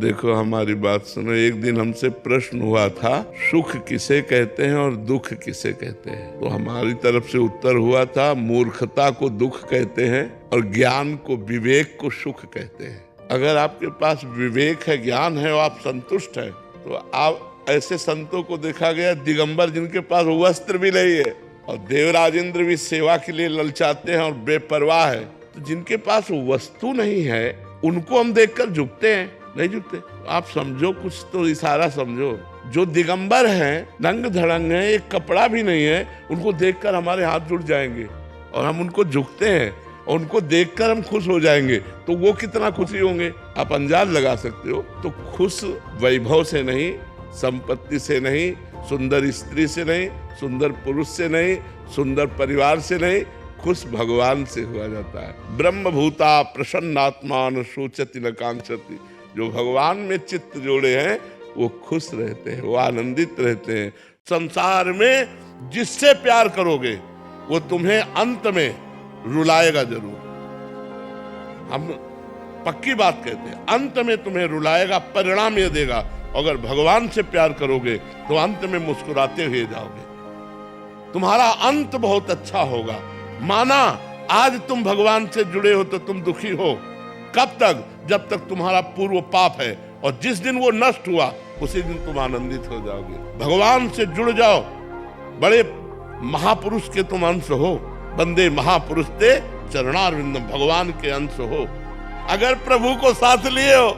देखो हमारी बात सुनो, एक दिन हमसे प्रश्न हुआ था, सुख किसे कहते हैं और दुख किसे कहते हैं। तो हमारी तरफ से उत्तर हुआ था, मूर्खता को दुख कहते हैं और ज्ञान को, विवेक को सुख कहते हैं। अगर आपके पास विवेक है, ज्ञान है और आप संतुष्ट हैं, तो आप ऐसे संतों को देखा गया दिगंबर जिनके पास वस्त्र भी नहीं है और देवराज इंद्र भी सेवा के लिए ललचाते हैं और बेपरवाह है। तो जिनके पास वस्तु नहीं है उनको हम देखकर झुकते हैं, नहीं झुकते। आप समझो, कुछ तो इशारा समझो। जो दिगंबर हैं, रंग धड़ंग है, एक कपड़ा भी नहीं है, उनको देखकर हमारे हाथ जुड़ जाएंगे और हम उनको झुकते हैं और उनको देखकर हम खुश हो जाएंगे। तो वो कितना खुशी होंगे आप अंदाज लगा सकते हो। तो खुश वैभव से नहीं, संपत्ति से नहीं, सुंदर स्त्री से नहीं, सुंदर पुरुष से नहीं, सुंदर परिवार से नहीं, खुश भगवान से हुआ जाता है। ब्रह्म भूता प्रसन्नात्मा न शोचति न कांक्षति। जो भगवान में चित्त जोड़े हैं वो खुश रहते हैं, वो आनंदित रहते हैं। संसार में जिससे प्यार करोगे वो तुम्हें अंत में रुलाएगा जरूर। हम पक्की बात कहते हैं, अंत में तुम्हें रुलाएगा, परिणाम ये देगा। अगर भगवान से प्यार करोगे तो अंत में मुस्कुराते हुए जाओगे, तुम्हारा अंत बहुत अच्छा होगा। माना आज तुम भगवान से जुड़े हो तो तुम दुखी हो, कब तक? जब तक तुम्हारा पूर्व पाप है, और जिस दिन वो नष्ट हुआ उसी दिन तुम आनंदित हो जाओगे। भगवान से जुड़ जाओ, बड़े महापुरुष के तुम अंश हो। बंदे महापुरुष ते चरणारविंदम, भगवान के अंश हो। अगर प्रभु को साथ लिए हो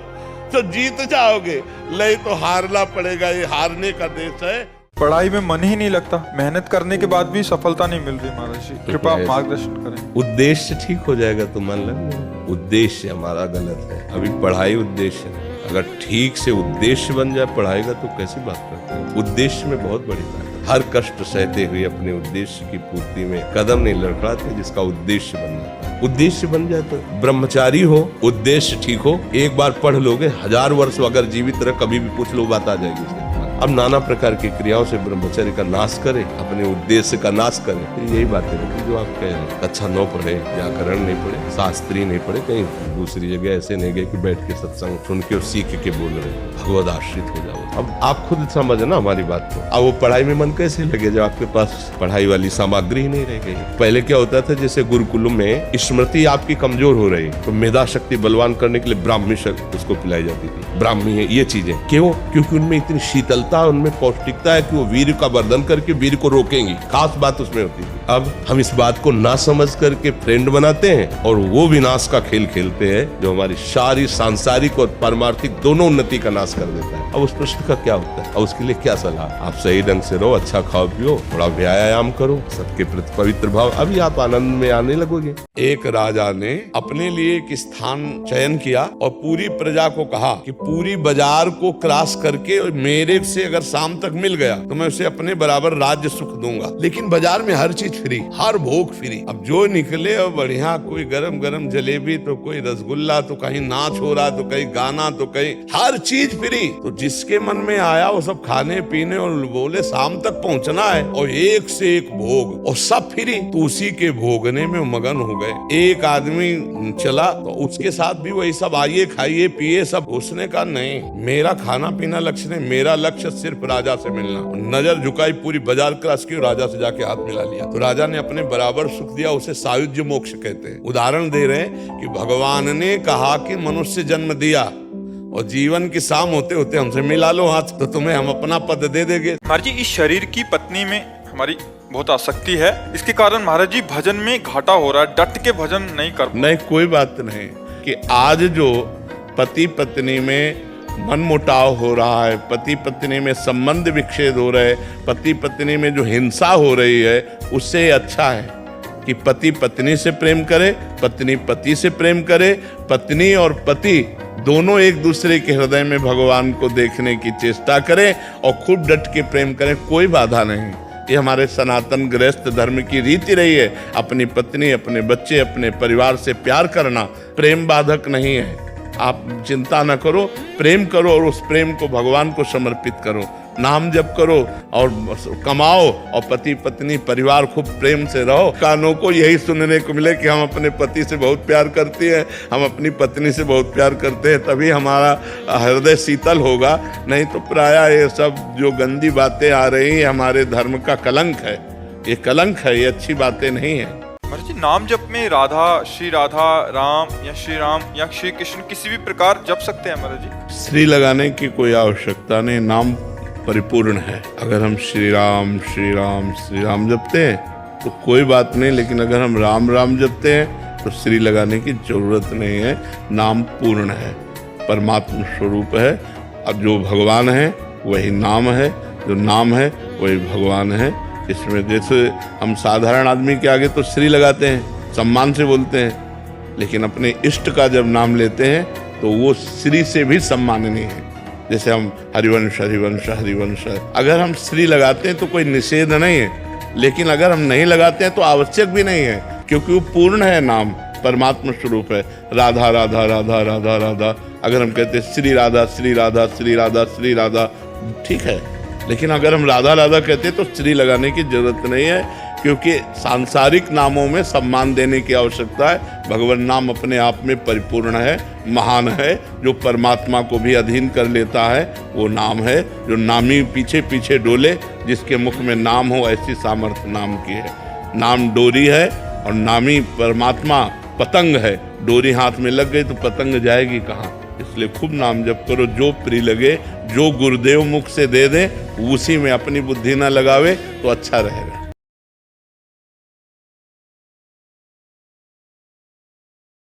तो जीत जाओगे, नहीं तो हारना पड़ेगा। ये हारने का देश है। पढ़ाई में मन ही नहीं लगता, मेहनत करने के बाद भी सफलता नहीं मिल रही। महाराज जी कृपा मार्गदर्शन करें। उद्देश्य ठीक हो जाएगा तो मन लग जाएगा। उद्देश्य हमारा गलत है, अभी पढ़ाई उद्देश्य नहीं। अगर ठीक से उद्देश्य बन जाए पढ़ाई का तो कैसी बात करते हैं। उद्देश्य में बहुत बड़ी बात है। हर कष्ट सहते हुए अपने उद्देश्य की पूर्ति में कदम नहीं लड़खड़ाते, जिसका उद्देश्य बन जाता है। उद्देश्य बन जाए तो ब्रह्मचारी हो, उद्देश्य ठीक हो, एक बार पढ़ लोगे, 1000 वर्ष अगर जीवित रह, कभी भी पूछ लो बात आ जाएगी। अब नाना प्रकार की क्रियाओं से ब्रह्मचर्य का नाश करे, अपने उद्देश्य का नाश करे। तो यही बातें होती जो आप कह रहे हैं। अच्छा न पढ़े, व्याकरण नहीं पढ़े, शास्त्री नहीं पढ़े, कहीं दूसरी जगह ऐसे नहीं गए कि बैठ के सत्संग सुन के और सीख के बोल रहे, भगवद आश्रित हो जाओ। अब आप खुद समझना हमारी बात को। अब वो पढ़ाई में मन कैसे लगे जब आपके पास पढ़ाई वाली सामग्री ही नहीं रह गई। पहले क्या होता था, जैसे गुरुकुल में स्मृति आपकी कमजोर हो रही तो मेधा शक्ति बलवान करने के लिए ब्राह्मी शक्ति उसको पिलाई जाती थी। ब्राह्मी है ये चीजें क्यों? क्योंकि उनमें इतनी शीतलता, उनमें पौष्टिकता है कि वो वीर का वर्धन करके वीर को रोकेंगी। खास बात उसमें होती थी। अब हम इस बात को ना समझ करके फ्रेंड बनाते हैं और वो विनाश का खेल खेलते हैं जो हमारी सारी सांसारिक और पारमार्थिक दोनों उन्नति का नाश कर देता है। अब उस प्रश्न का क्या होता है और उसके लिए क्या सलाह? आप सही ढंग से रहो, अच्छा खाओ पियो, थोड़ा व्यायाम करो, सबके प्रति पवित्र भाव, अभी आप आनंद में आने लगोगे। एक राजा ने अपने लिए एक स्थान चयन किया और पूरी प्रजा को कहा कि पूरी बाजार को क्रॉस करके मेरे से अगर शाम तक मिल गया तो मैं उसे अपने बराबर राज्य सुख दूंगा, लेकिन बाजार में हर चीज फ्री, हर भोग फ्री। अब जो निकले और बढ़िया, कोई गरम गरम जलेबी तो कोई रसगुल्ला, तो कहीं नाच हो रहा, तो कहीं गाना, तो कहीं हर चीज फ्री। तो जिसके मन में आया वो सब खाने पीने और बोले शाम तक पहुंचना है और एक से एक भोग और सब फ्री, तो उसी के भोगने में मगन हो गए। एक आदमी चला तो उसके साथ भी वही सब आइए खाइए पिए सब। उसने कहा नहीं, मेरा खाना पीना लक्ष्य नहीं, मेरा लक्ष्य सिर्फ राजा से मिलना। नजर झुकाई, पूरी बाजार क्रॉस की, राजा से जाके हाथ मिला लिया। तो राजा ने अपने बराबर सुख दिया, उसे सायुज्य मोक्ष कहते हैं। उदाहरण दे रहे हैं कि भगवान ने कहा कि मनुष्य जन्म दिया और जीवन की शाम होते होते हमसे मिला लो हाथ, तो तुम्हें हम अपना पद दे देंगे। महाराज जी इस शरीर की पत्नी में हमारी बहुत आसक्ति है, इसके कारण महाराज जी भजन में घाटा हो रहा है, डट के भजन नहीं कर। नहीं, कोई बात नहीं कि आज जो पति पत्नी में मनमुटाव हो रहा है, पति पत्नी में संबंध विच्छेद हो रहे, पति पत्नी में जो हिंसा हो रही है, उससे अच्छा है कि पति पत्नी से प्रेम करे, पत्नी पति से प्रेम करे, पत्नी और पति दोनों एक दूसरे के हृदय में भगवान को देखने की चेष्टा करें और खूब डट के प्रेम करें। कोई बाधा नहीं। ये हमारे सनातन गृहस्थ धर्म की रीति रही है। अपनी पत्नी, अपने बच्चे, अपने परिवार से प्यार करना प्रेम बाधक नहीं है। आप चिंता न करो, प्रेम करो और उस प्रेम को भगवान को समर्पित करो। नाम जप करो और कमाओ और पति पत्नी परिवार खूब प्रेम से रहो। कानों को यही सुनने को मिले कि हम अपने पति से बहुत प्यार करती हैं, हम अपनी पत्नी से बहुत प्यार करते हैं, तभी हमारा हृदय शीतल होगा। नहीं तो प्रायः ये सब जो गंदी बातें आ रही हैं हमारे धर्म का कलंक है, ये कलंक है, ये अच्छी बातें नहीं है। महाराज जी, नाम जप में राधा, राम या श्री राम या श्री कृष्ण किसी भी प्रकार जप सकते हैं महाराज जी? श्री लगाने की कोई आवश्यकता नहीं, नाम परिपूर्ण है। अगर हम श्री राम श्री राम श्री राम जपते हैं तो कोई बात नहीं, लेकिन अगर हम राम राम जपते हैं तो श्री लगाने की जरूरत नहीं है। नाम पूर्ण है, परमात्मा स्वरूप है। अब जो भगवान है वही नाम है, जो नाम है वही भगवान है। इसमें जैसे हम साधारण आदमी के आगे तो श्री लगाते हैं, सम्मान से बोलते हैं, लेकिन अपने इष्ट का जब नाम लेते हैं तो वो श्री से भी सम्माननीय है। जैसे हम हरिवंश हरिवंश हरिवंश, अगर हम श्री लगाते हैं तो कोई निषेध नहीं है, लेकिन अगर हम नहीं लगाते हैं तो आवश्यक भी नहीं है, क्योंकि वो पूर्ण है, नाम परमात्मा स्वरूप है। राधा राधा राधा राधा राधा, अगर हम कहते हैं श्री राधा श्री राधा श्री राधा श्री राधा, ठीक है, लेकिन अगर हम राधा राधा कहते हैं तो श्री लगाने की जरूरत नहीं है, क्योंकि सांसारिक नामों में सम्मान देने की आवश्यकता है। भगवान नाम अपने आप में परिपूर्ण है, महान है, जो परमात्मा को भी अधीन कर लेता है, वो नाम है। जो नामी पीछे पीछे डोले, जिसके मुख में नाम हो, ऐसी सामर्थ्य नाम की है। नाम डोरी है और नामी परमात्मा पतंग है। डोरी हाथ में लग गई तो पतंग जाएगी कहाँ? इसलिए खूब नाम जप करो, जो प्रिय लगे, जो गुरुदेव मुख से दे दें, उसी में अपनी बुद्धि ना लगावे तो अच्छा रहेगा।